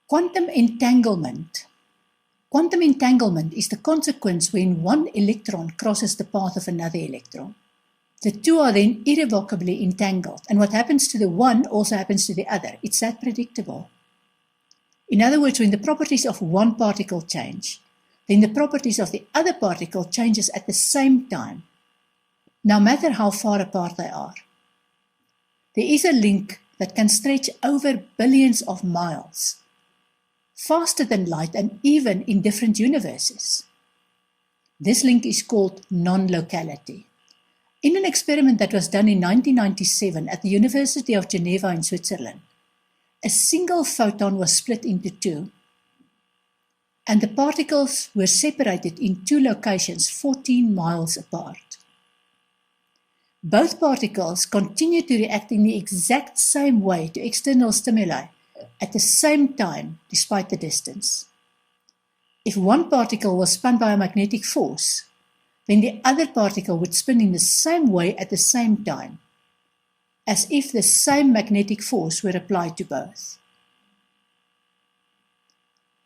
Quantum entanglement. Quantum entanglement is the consequence when one electron crosses the path of another electron. The two are then irrevocably entangled, and what happens to the one also happens to the other. It's that predictable. In other words, when the properties of one particle change, then the properties of the other particle changes at the same time, no matter how far apart they are. There is a link that can stretch over billions of miles, faster than light and even in different universes. This link is called non-locality. In an experiment that was done in 1997 at the University of Geneva in Switzerland, a single photon was split into two, and the particles were separated in two locations 14 miles apart. Both particles continued to react in the exact same way to external stimuli at the same time, despite the distance. If one particle was spun by a magnetic force, then the other particle would spin in the same way at the same time, as if the same magnetic force were applied to both.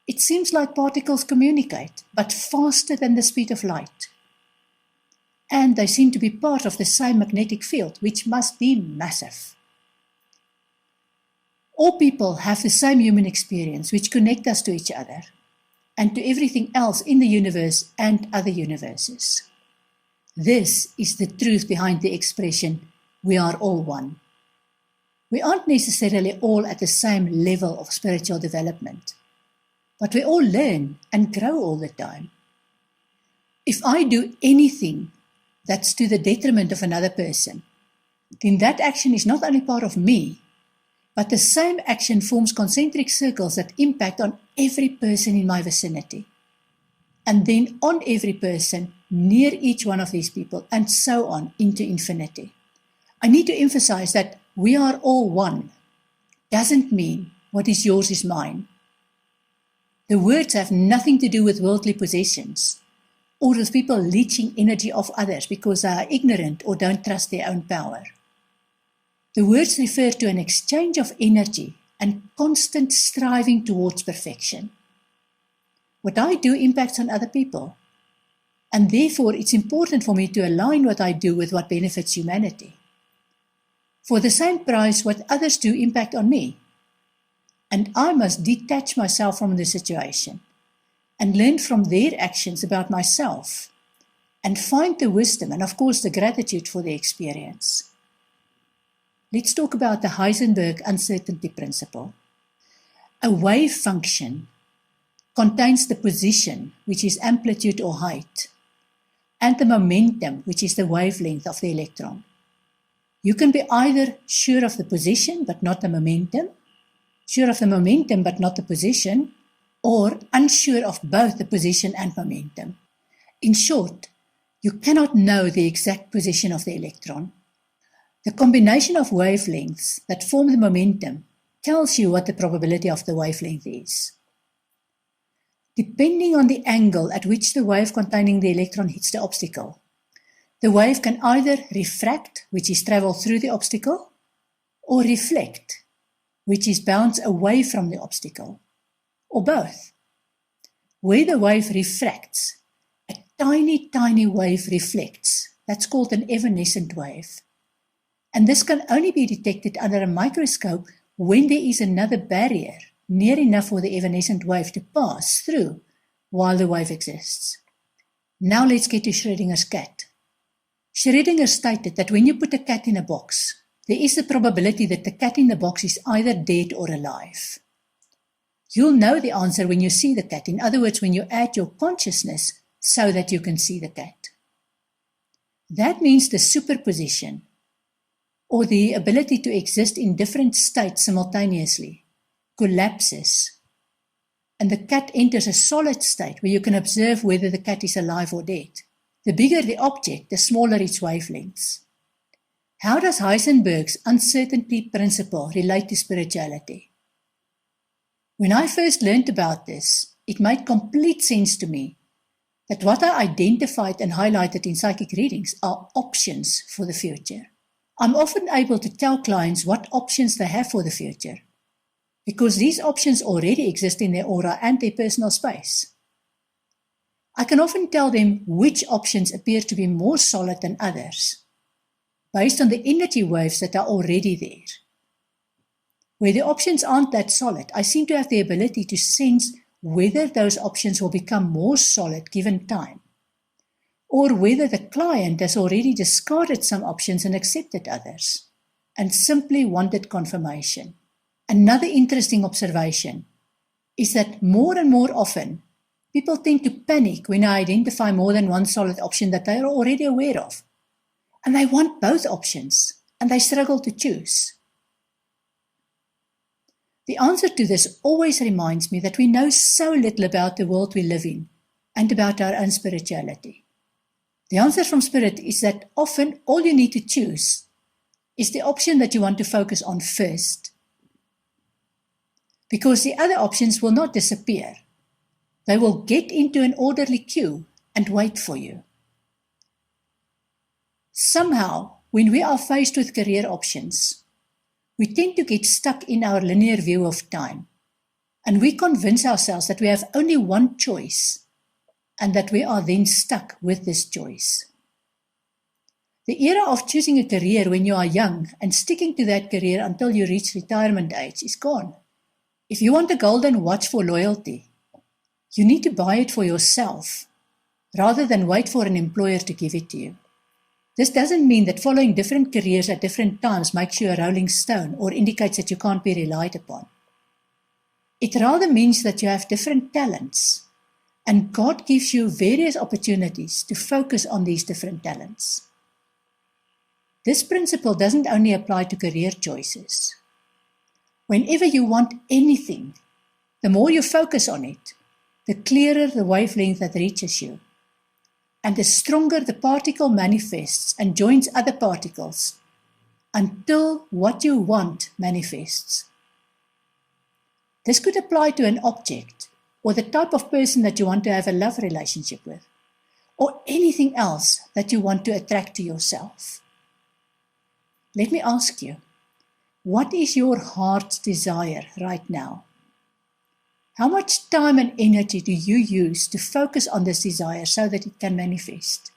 It seems like particles communicate, but faster than the speed of light. And they seem to be part of the same magnetic field, which must be massive. All people have the same human experience, which connect us to each other and to everything else in the universe and other universes. This is the truth behind the expression, we are all one. We aren't necessarily all at the same level of spiritual development, but we all learn and grow all the time. If I do anything that's to the detriment of another person, then that action is not only part of me, but the same action forms concentric circles that impact on every person in my vicinity, and then on every person near each one of these people, and so on into infinity. I need to emphasize that we are all one doesn't mean what is yours is mine. The words have nothing to do with worldly possessions or with people leeching energy off others because they are ignorant or don't trust their own power. The words refer to an exchange of energy and constant striving towards perfection. What I do impacts on other people, and therefore it's important for me to align what I do with what benefits humanity. For the same price, what others do impact on me, and I must detach myself from the situation and learn from their actions about myself and find the wisdom and of course the gratitude for the experience. Let's talk about the Heisenberg uncertainty principle. A wave function contains the position, which is amplitude or height, and the momentum, which is the wavelength of the electron. You can be either sure of the position but not the momentum, sure of the momentum but not the position, or unsure of both the position and momentum. In short, you cannot know the exact position of the electron. The combination of wavelengths that form the momentum tells you what the probability of the wavelength is. Depending on the angle at which the wave containing the electron hits the obstacle, the wave can either refract, which is travel through the obstacle, or reflect, which is bounce away from the obstacle, or both. Where the wave refracts, a tiny, tiny wave reflects. That's called an evanescent wave. And this can only be detected under a microscope when there is another barrier near enough for the evanescent wave to pass through while the wave exists. Now let's get to Schrödinger's cat. Schrödinger stated that when you put a cat in a box, there is the probability that the cat in the box is either dead or alive. You'll know the answer when you see the cat. In other words, when you add your consciousness so that you can see the cat. That means the superposition, or the ability to exist in different states simultaneously, collapses, and the cat enters a solid state where you can observe whether the cat is alive or dead. The bigger the object, the smaller its wavelengths. How does Heisenberg's uncertainty principle relate to spirituality? When I first learned about this, it made complete sense to me that what I identified and highlighted in psychic readings are options for the future. I'm often able to tell clients what options they have for the future. because these options already exist in their aura and their personal space. I can often tell them which options appear to be more solid than others, based on the energy waves that are already there. Where the options aren't that solid, I seem to have the ability to sense whether those options will become more solid given time, or whether the client has already discarded some options and accepted others, and simply wanted confirmation. Another interesting observation is that more and more often, people tend to panic when I identify more than one solid option that they are already aware of. And they want both options, and they struggle to choose. The answer to this always reminds me that we know so little about the world we live in and about our own spirituality. The answer from Spirit is that often all you need to choose is the option that you want to focus on first, because the other options will not disappear. They will get into an orderly queue and wait for you. Somehow, when we are faced with career options, we tend to get stuck in our linear view of time, and we convince ourselves that we have only one choice, and that we are then stuck with this choice. The era of choosing a career when you are young and sticking to that career until you reach retirement age is gone. If you want a golden watch for loyalty, you need to buy it for yourself, rather than wait for an employer to give it to you. This doesn't mean that following different careers at different times makes you a rolling stone or indicates that you can't be relied upon. It rather means that you have different talents, and God gives you various opportunities to focus on these different talents. This principle doesn't only apply to career choices. Whenever you want anything, the more you focus on it, the clearer the wavelength that reaches you, and the stronger the particle manifests and joins other particles until what you want manifests. This could apply to an object or the type of person that you want to have a love relationship with, or anything else that you want to attract to yourself. Let me ask you, what is your heart's desire right now? How much time and energy do you use to focus on this desire so that it can manifest?